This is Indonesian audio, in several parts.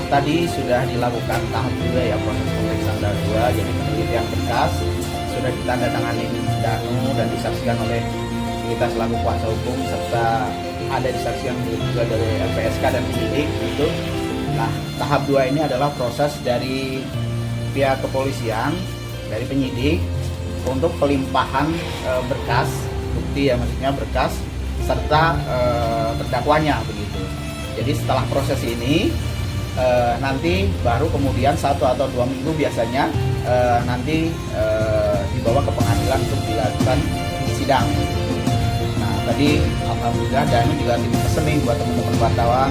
Tadi sudah dilakukan tahap 2 ya, proses pemeriksaan tahap 2. Jadi penelitian berkas sudah ditandatangani Danu dan disaksikan oleh kita selaku kuasa hukum, serta ada disaksikan juga dari LPSK dan penyidik gitu. Nah, tahap 2 ini adalah proses dari pihak kepolisian, dari penyidik untuk pelimpahan berkas bukti ya, maksudnya berkas serta terdakwanya begitu. Jadi setelah proses ini nanti baru kemudian 1 atau 2 minggu biasanya nanti dibawa ke pengadilan untuk dilakukan sidang. Nah, tadi alhamdulillah Danu juga dipesan nih buat teman-teman wartawan,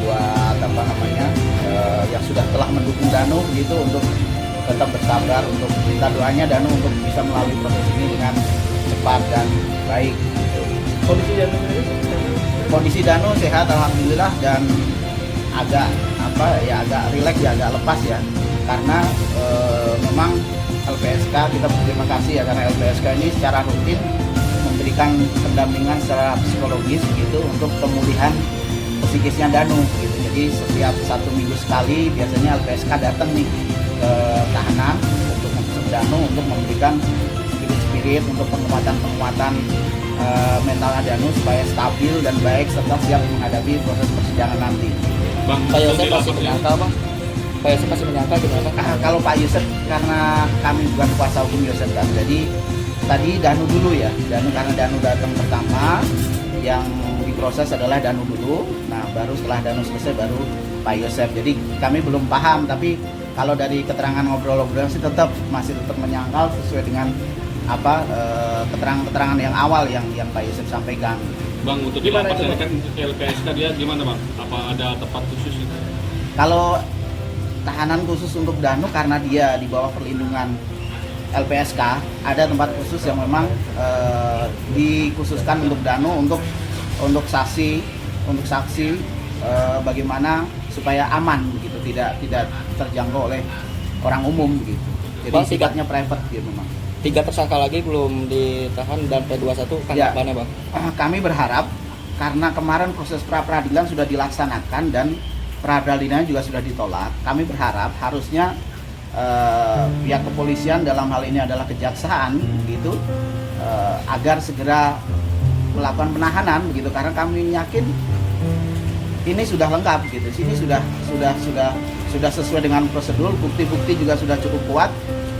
buat apa namanya yang sudah telah mendukung Danu gitu, untuk tetap bersabar, untuk minta doanya Danu untuk bisa melalui proses ini dengan cepat dan baik gitu. Kondisi Danu sehat alhamdulillah, dan agak agak rileks ya, agak lepas ya, karena memang LPSK, kita berterima kasih ya, karena LPSK ini secara rutin memberikan pendampingan secara psikologis gitu untuk pemulihan psikisnya Danu gitu. Jadi setiap 1 minggu sekali biasanya LPSK datang nih ke tahanan untuk Danu, untuk memberikan spirit untuk penguatan mentalnya Danu supaya stabil dan baik serta siap menghadapi proses persidangan nanti. Bang, Pak Yosef masih menyangkal, Bang? Pak Yosef masih menyangkal gimana? Kalau Pak Yosef, karena kami bukan kuasa hukum Yosef kan, jadi tadi Danu dulu ya, karena Danu datang pertama, yang diproses adalah Danu dulu. Nah, baru setelah Danu selesai baru Pak Yosef. Jadi kami belum paham, tapi kalau dari keterangan ngobrol-ngobrol sih masih tetap menyangkal sesuai dengan keterangan-keterangan yang awal yang Pak Yosef sampaikan. Bang, untuk dilaksanakan LPSK dia gimana Bang? Apa ada tempat khusus itu? Kalau tahanan khusus untuk Danu, karena dia di bawah perlindungan LPSK, ada tempat khusus yang memang dikhususkan untuk Danu, untuk saksi bagaimana supaya aman begitu, tidak terjangkau oleh orang umum begitu. Jadi Bang, sifatnya private gitu memang. 3 tersangka lagi belum ditahan dan P21 Ya. mana, Bang? Kami berharap, karena kemarin proses pra-peradilan sudah dilaksanakan dan pra-peradilannya juga sudah ditolak, kami berharap harusnya pihak kepolisian, dalam hal ini adalah kejaksaan gitu, agar segera melakukan penahanan begitu, karena kami yakin ini sudah lengkap gitu. Sini sudah sesuai dengan prosedur, bukti-bukti juga sudah cukup kuat,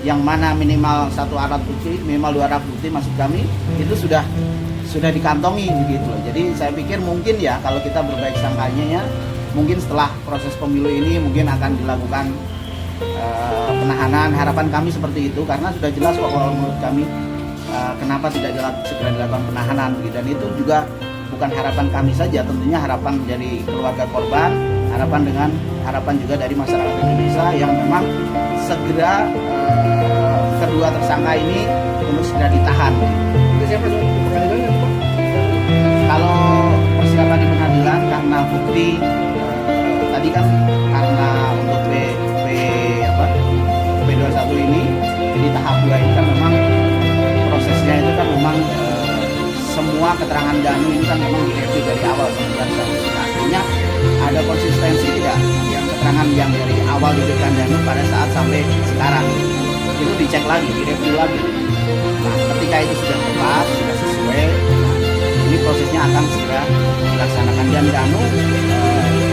yang mana minimal 1 alat bukti, minimal 2 alat bukti maksud kami itu sudah dikantongi begitu loh. Jadi saya pikir mungkin ya, kalau kita berbaik sangkanya ya, mungkin setelah proses pemilu ini mungkin akan dilakukan penahanan. Harapan kami seperti itu, karena sudah jelas kok kalau menurut kami kenapa tidak segera dilakukan penahanan begitu. Dan itu juga bukan harapan kami saja, tentunya harapan dari keluarga korban, harapan juga dari masyarakat Indonesia yang memang segera kedua tersangka ini untuk segera ditahan. Kalau persiapan di pengadilan, karena bukti tadi kan, karena untuk P21 ini, jadi tahap 2 ini kan memang prosesnya itu kan memang semua keterangan Danu ini kan memang direview dari awal sampai akhirnya ada konsistensi tidak yang keterangan yang dari awal diberikan Danu pada saat sampai sekarang itu dicek lagi, direview lagi. Nah, ketika itu sudah tepat, sudah sesuai, ini prosesnya akan segera dilaksanakan. Dan Danu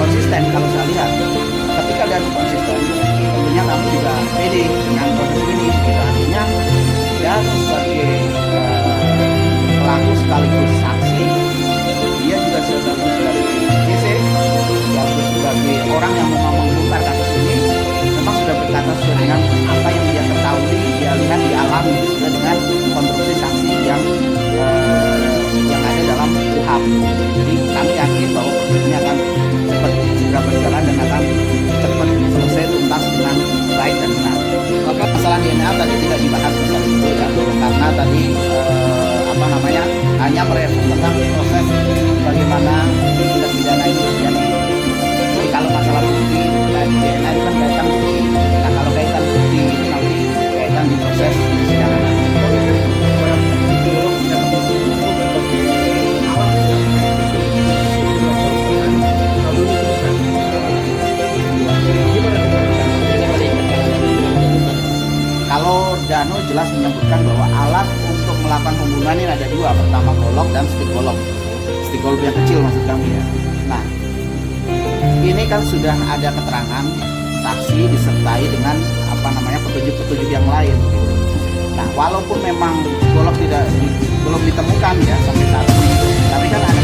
konsisten, kalau saya lihat ketika Danu konsisten, tentunya kami juga pede dengan proses ini. Artinya Danu sebagai pelaku sekaligus saksi, dia juga sebagai JC, sebagai orang yang mau mengungkap kasus ini, memang sudah berkata sesuai dengan apa yang dia ketahui, dia lihat, dialami sesuai dengan konstruksi saksi yang ada dalam KUHP. Jadi kami yakin bahwa proses ini akan cepat segera berjalan dan akan jelas menyebutkan bahwa alat untuk melakukan pembunuhan ini ada dua, pertama golok dan stick golok. Stick golok yang kecil maksud kami ya. Nah, ini kan sudah ada keterangan saksi disertai dengan petunjuk-petunjuk yang lain gitu. Nah, walaupun memang golok belum ditemukan ya sampai saat ini, tapi kan ada